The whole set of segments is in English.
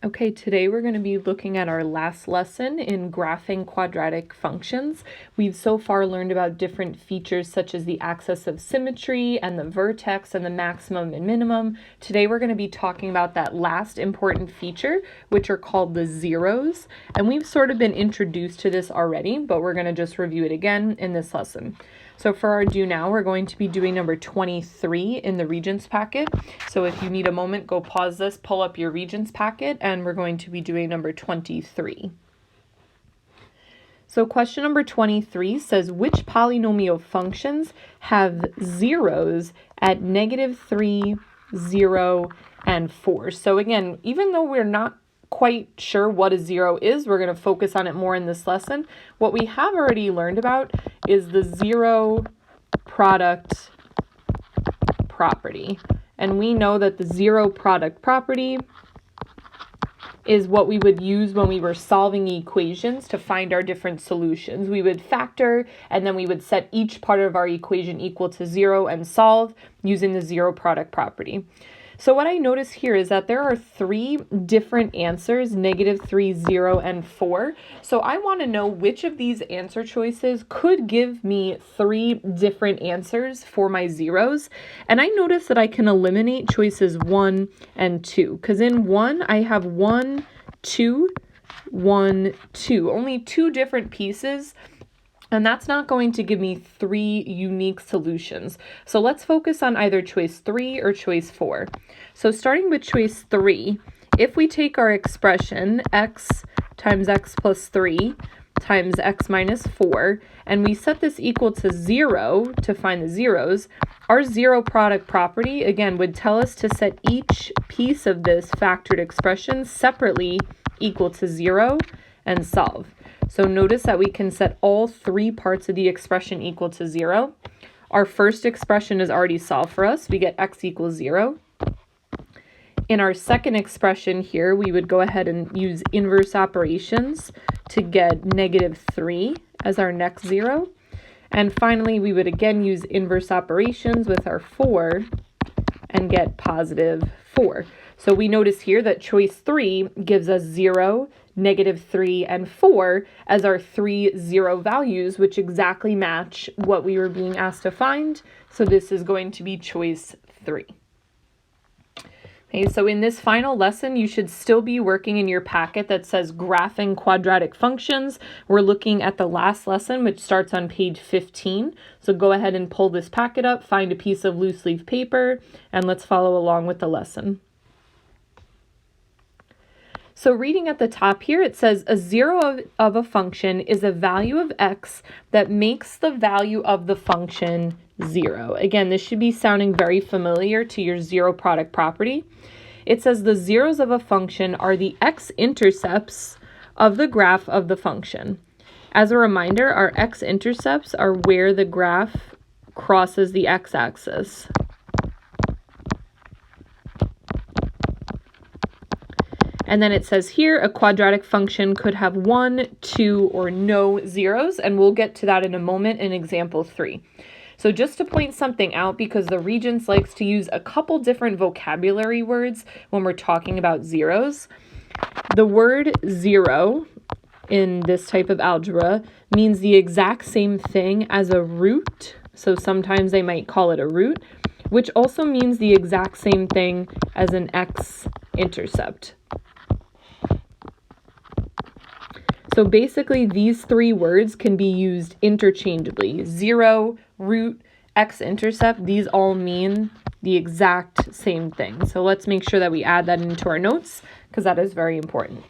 Okay, today we're going to be looking at our last lesson in graphing quadratic functions. We've so far learned about different features such as the axis of symmetry and the vertex and the maximum and minimum. Today we're going to be talking about that last important feature, which are called the zeros. And we've sort of been introduced to this already, but we're going to just review it again in this lesson. So for our do now, we're going to be doing number 23 in the Regents packet. So if you need a moment, go pause this, pull up your Regents packet, and we're going to be doing number 23. So question number 23 says, which polynomial functions have zeros at -3, 0, and 4? So again, even though we're not quite sure what a zero is, we're going to focus on it more in this lesson. What we have already learned about is the zero product property. And we know that the zero product property is what we would use when we were solving equations to find our different solutions. We would factor, and then we would set each part of our equation equal to 0 and solve using the zero product property. So what I notice here is that there are 3 different answers, -3, 0, and 4. So I want to know which of these answer choices could give me 3 different answers for my zeros. And I notice that I can eliminate choices 1 and 2, because in 1 I have 1, 2, 1, 2, only 2 different pieces. And that's not going to give me 3 unique solutions. So let's focus on either choice 3 or choice 4. So starting with choice 3, if we take our expression x times x plus 3 times x minus 4, and we set this equal to 0 to find the zeros, our zero product property, again, would tell us to set each piece of this factored expression separately equal to 0 and solve. So notice that we can set all 3 parts of the expression equal to 0. Our first expression is already solved for us. We get x equals 0. In our second expression here, we would go ahead and use inverse operations to get -3 as our next 0. And finally, we would again use inverse operations with our 4 and get +4. So we notice here that choice 3 gives us 0, -3, and 4 as our 3 zero values, which exactly match what we were being asked to find. So this is going to be choice 3. Okay, so in this final lesson, you should still be working in your packet that says graphing quadratic functions. We're looking at the last lesson, which starts on page 15. So go ahead and pull this packet up, find a piece of loose leaf paper, and let's follow along with the lesson. So reading at the top here, it says a zero of a function is a value of x that makes the value of the function 0. Again, this should be sounding very familiar to your zero product property. It says the zeros of a function are the x-intercepts of the graph of the function. As a reminder, our x-intercepts are where the graph crosses the x-axis. And then it says here, a quadratic function could have 1, 2, or no zeros, and we'll get to that in a moment in example 3. So just to point something out, because the Regents likes to use a couple different vocabulary words when we're talking about zeros, the word zero in this type of algebra means the exact same thing as a root. So sometimes they might call it a root, which also means the exact same thing as an x-intercept. So basically, these 3 words can be used interchangeably. Zero, root, x-intercept, these all mean the exact same thing. So let's make sure that we add that into our notes, because that is very important.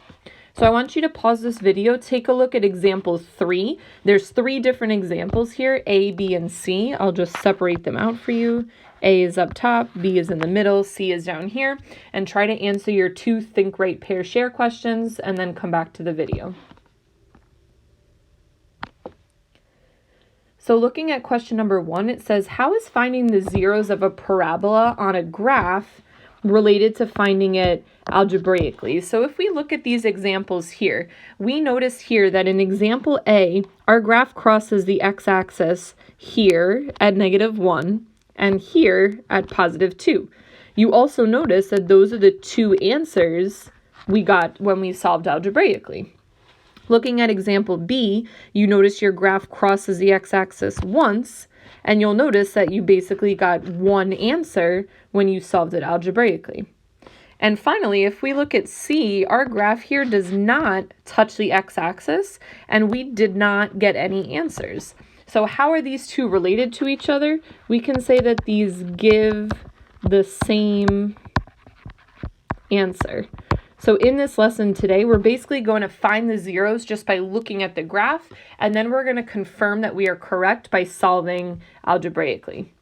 So I want you to pause this video, take a look at example 3. There's 3 different examples here, A, B, and C. I'll just separate them out for you. A is up top, B is in the middle, C is down here. And try to answer your 2 think, write, pair, share questions, and then come back to the video. So looking at question number 1, it says, how is finding the zeros of a parabola on a graph related to finding it algebraically? So if we look at these examples here, we notice here that in example A, our graph crosses the x-axis here at -1 and here at +2. You also notice that those are the 2 answers we got when we solved algebraically. Looking at example B, you notice your graph crosses the x-axis once, and you'll notice that you basically got one answer when you solved it algebraically. And finally, if we look at C, our graph here does not touch the x-axis, and we did not get any answers. So how are these two related to each other? We can say that these give the same answer. So in this lesson today, we're basically going to find the zeros just by looking at the graph, and then we're going to confirm that we are correct by solving algebraically.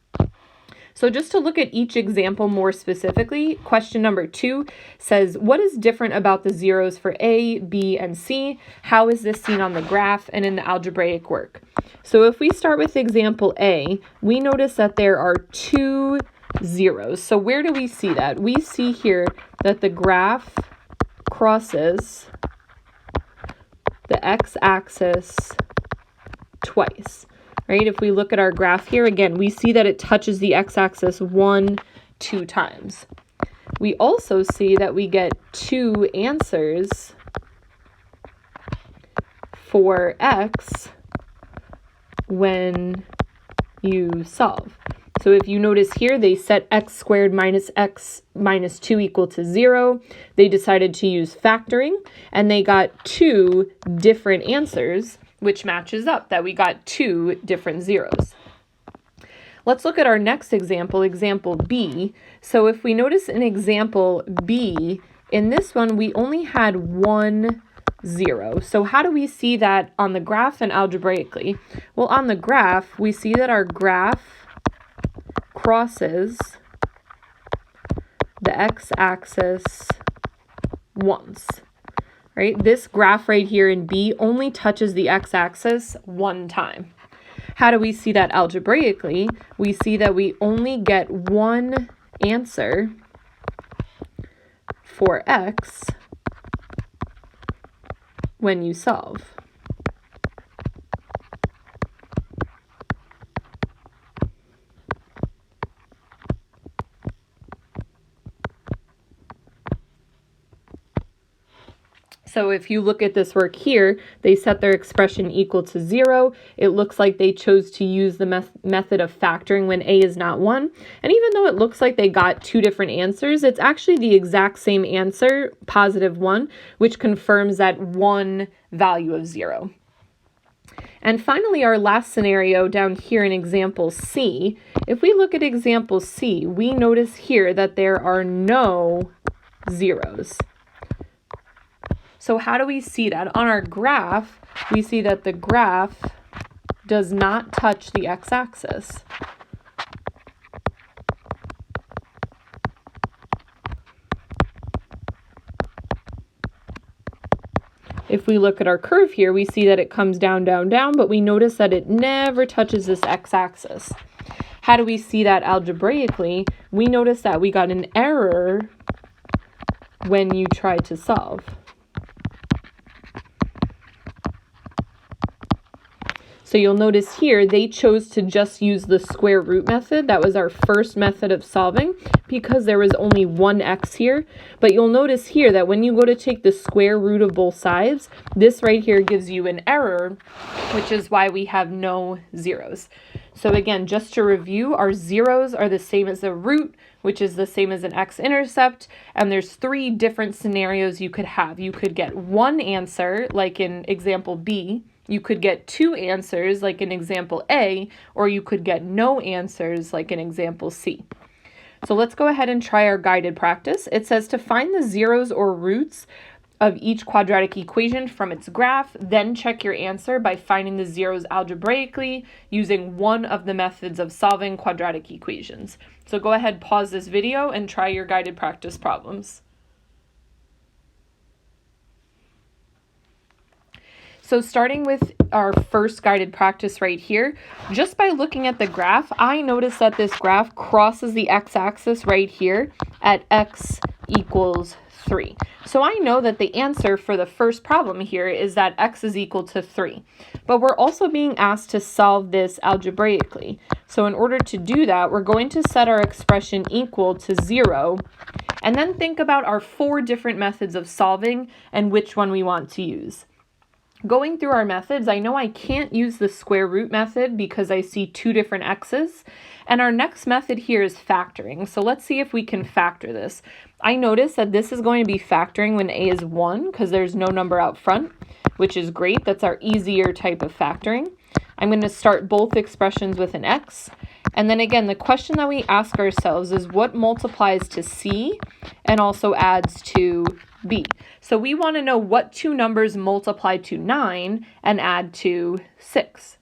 So just to look at each example more specifically, question number 2 says, what is different about the zeros for A, B, and C? How is this seen on the graph and in the algebraic work? So if we start with example A, we notice that there are 2 zeros. So where do we see that? We see here that the graph crosses the x-axis twice. Right? If we look at our graph here, again, we see that it touches the x-axis 2 times. We also see that we get 2 answers for x when you solve. So if you notice here, they set x squared minus x minus 2 equal to 0. They decided to use factoring, and they got 2 different answers, which matches up that we got 2 different zeros. Let's look at our next example, example B. So if we notice in example B, in this one, we only had 1 0. So how do we see that on the graph and algebraically? Well, on the graph, we see that our graph crosses the x-axis once. Right? This graph right here in B only touches the x-axis 1 time. How do we see that algebraically? We see that we only get 1 answer for x when you solve. So if you look at this work here, they set their expression equal to 0. It looks like they chose to use the method of factoring when A is not 1. And even though it looks like they got 2 different answers, it's actually the exact same answer, positive 1, which confirms that 1 value of 0. And finally, our last scenario down here in example C, if we look at example C, we notice here that there are no zeros. So how do we see that? On our graph, we see that the graph does not touch the x-axis. If we look at our curve here, we see that it comes down, down, down, but we notice that it never touches this x-axis. How do we see that algebraically? We notice that we got an error when you try to solve. So you'll notice here they chose to just use the square root method. That was our first method of solving because there was only 1 x here. But you'll notice here that when you go to take the square root of both sides, this right here gives you an error, which is why we have no zeros. So again, just to review, our zeros are the same as the root, which is the same as an x-intercept, and there's 3 different scenarios you could have. You could get 1 answer, like in example B. You could get 2 answers, like in example A, or you could get no answers, like in example C. So let's go ahead and try our guided practice. It says to find the zeros or roots of each quadratic equation from its graph, then check your answer by finding the zeros algebraically using one of the methods of solving quadratic equations. So go ahead, pause this video, and try your guided practice problems. So starting with our first guided practice right here, just by looking at the graph, I notice that this graph crosses the x-axis right here at x equals 3. So I know that the answer for the first problem here is that x is equal to 3. But we're also being asked to solve this algebraically. So in order to do that, we're going to set our expression equal to 0. And then think about our 4 different methods of solving and which one we want to use. Going through our methods, I know I can't use the square root method because I see 2 different x's. And our next method here is factoring. So let's see if we can factor this. I notice that this is going to be factoring when a is 1 because there's no number out front, which is great. That's our easier type of factoring. I'm going to start both expressions with an x. And then again, the question that we ask ourselves is what multiplies to c and also adds to b. So we want to know what 2 numbers multiply to 9 and add to 6.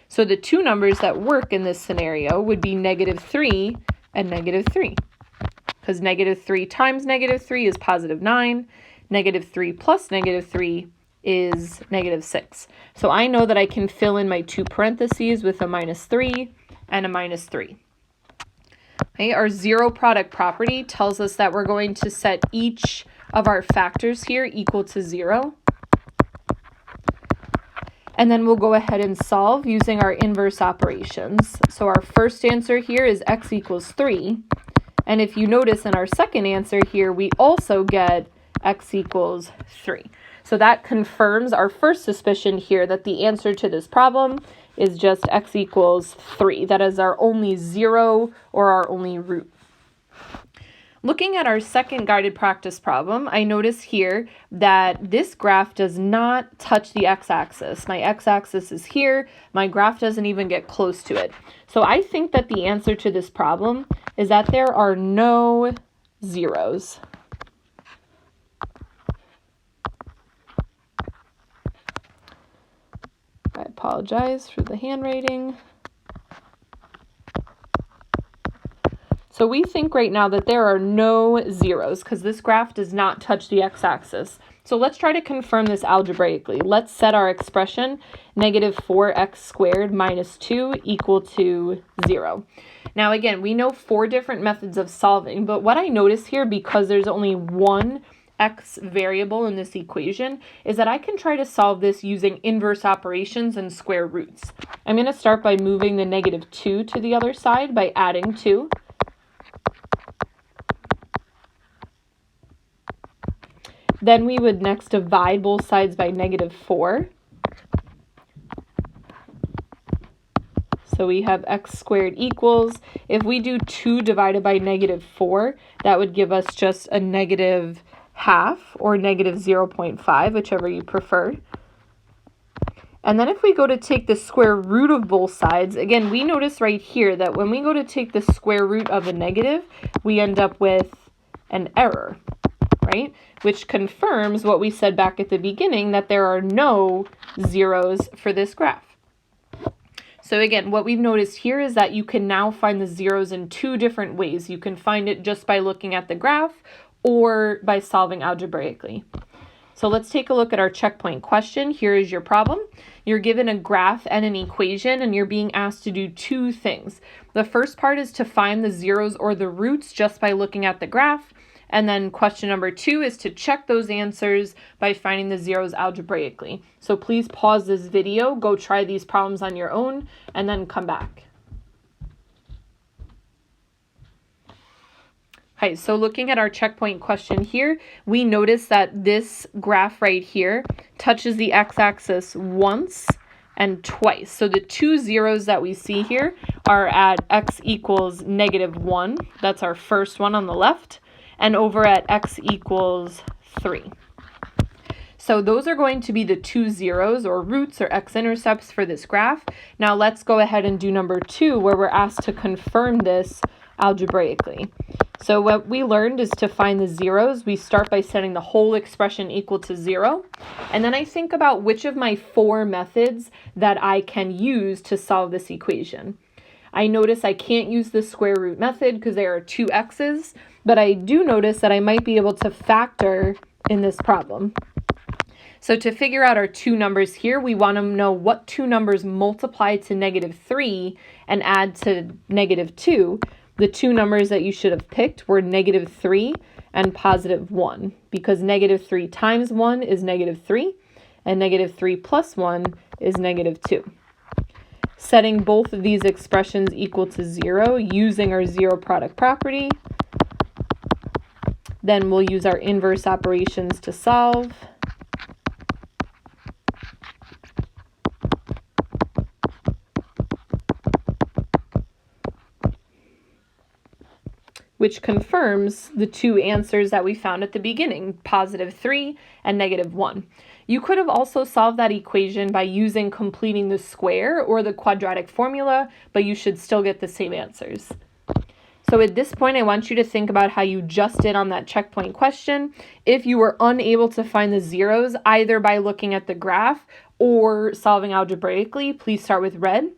So the 2 numbers that work in this scenario would be -3 and -3. Because -3 times -3 is +9. -3 plus -3 is -6. So I know that I can fill in my 2 parentheses with a -3 and a -3. Okay, our zero product property tells us that we're going to set each of our factors here equal to 0. And then we'll go ahead and solve using our inverse operations. So our first answer here is x equals 3. And if you notice in our second answer here, we also get x equals 3. So that confirms our first suspicion here that the answer to this problem is just x equals 3. That is our only 0 or our only root. Looking at our second guided practice problem, I notice here that this graph does not touch the x-axis. My x-axis is here. My graph doesn't even get close to it. So I think that the answer to this problem is that there are no zeros. I apologize for the handwriting. So we think right now that there are no zeros because this graph does not touch the x-axis. So let's try to confirm this algebraically. Let's set our expression -4x squared minus 2 equal to 0. Now again, we know 4 different methods of solving, but what I notice here, because there's only one x variable in this equation, is that I can try to solve this using inverse operations and square roots. I'm going to start by moving the -2 to the other side by adding 2. Then we would next divide both sides by -4. So we have x squared equals, if we do 2 divided by -4, that would give us just a -0.5 or -0.5, whichever you prefer. And then if we go to take the square root of both sides, again, we notice right here that when we go to take the square root of a negative, we end up with an error, right? Which confirms what we said back at the beginning, that there are no zeros for this graph. So again, what we've noticed here is that you can now find the zeros in 2 different ways. You can find it just by looking at the graph or by solving algebraically. So let's take a look at our checkpoint question. Here is your problem. You're given a graph and an equation, and you're being asked to do 2 things. The first part is to find the zeros or the roots just by looking at the graph. And then question number 2 is to check those answers by finding the zeros algebraically. So please pause this video, go try these problems on your own, and then come back. Okay, so looking at our checkpoint question here, we notice that this graph right here touches the x-axis once and twice. So the 2 zeros that we see here are at x equals -1. That's our first one on the left. And over at x equals 3. So those are going to be the 2 zeros or roots or x-intercepts for this graph. Now let's go ahead and do number 2, where we're asked to confirm this algebraically. So what we learned is to find the zeros, we start by setting the whole expression equal to 0. And then I think about which of my 4 methods that I can use to solve this equation. I notice I can't use the square root method because there are 2 x's, but I do notice that I might be able to factor in this problem. So to figure out our 2 numbers here, we want to know what 2 numbers multiply to -3 and add to -2. The 2 numbers that you should have picked were -3 and +1, because -3 times 1 is -3, and -3 plus 1 is -2. Setting both of these expressions equal to 0 using our zero product property, Then we'll use our inverse operations to solve. Which confirms the two answers that we found at the beginning, positive 3 and negative 1. You could have also solved that equation by using completing the square or the quadratic formula, but you should still get the same answers. So at this point, I want you to think about how you just did on that checkpoint question. If you were unable to find the zeros, either by looking at the graph or solving algebraically, please start with red.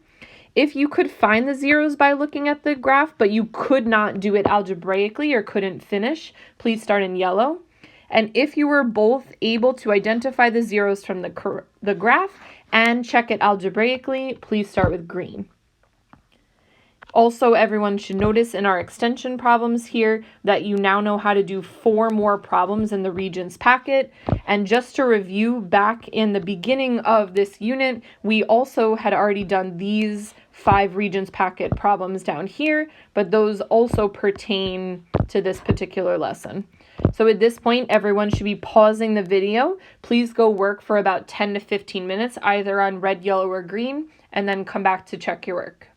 If you could find the zeros by looking at the graph, but you could not do it algebraically or couldn't finish, please start in yellow. And if you were both able to identify the zeros from the graph and check it algebraically, please start with green. Also, everyone should notice in our extension problems here that you now know how to do 4 more problems in the Regents packet. And just to review, back in the beginning of this unit, we also had already done these 5 Regents packet problems down here, but those also pertain to this particular lesson. So at this point, everyone should be pausing the video. Please go work for about 10 to 15 minutes, either on red, yellow, or green, and then come back to check your work.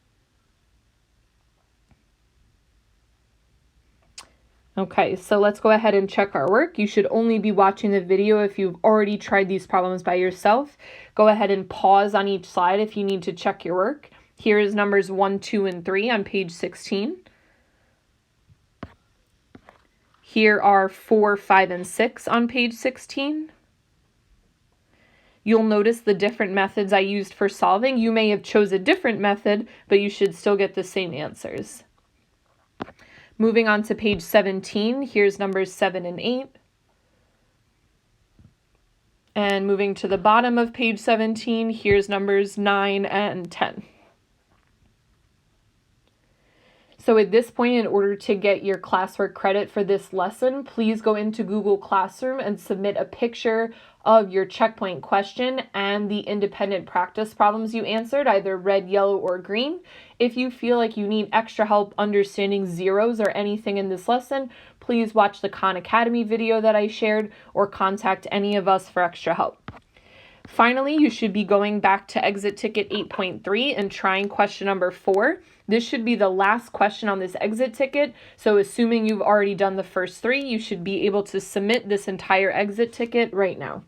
Okay, so let's go ahead and check our work. You should only be watching the video if you've already tried these problems by yourself. Go ahead and pause on each slide if you need to check your work. Here is numbers 1, 2, and 3 on page 16. Here are 4, 5, and 6 on page 16. You'll notice the different methods I used for solving. You may have chose a different method, but you should still get the same answers. Moving on to page 17, here's numbers 7 and 8. And moving to the bottom of page 17, here's numbers 9 and 10. So at this point, in order to get your classwork credit for this lesson, please go into Google Classroom and submit a picture of your checkpoint question and the independent practice problems you answered, either red, yellow, or green. If you feel like you need extra help understanding zeros or anything in this lesson, please watch the Khan Academy video that I shared or contact any of us for extra help. Finally, you should be going back to exit ticket 8.3 and trying question number 4. This should be the last question on this exit ticket, so assuming you've already done the first 3, you should be able to submit this entire exit ticket right now.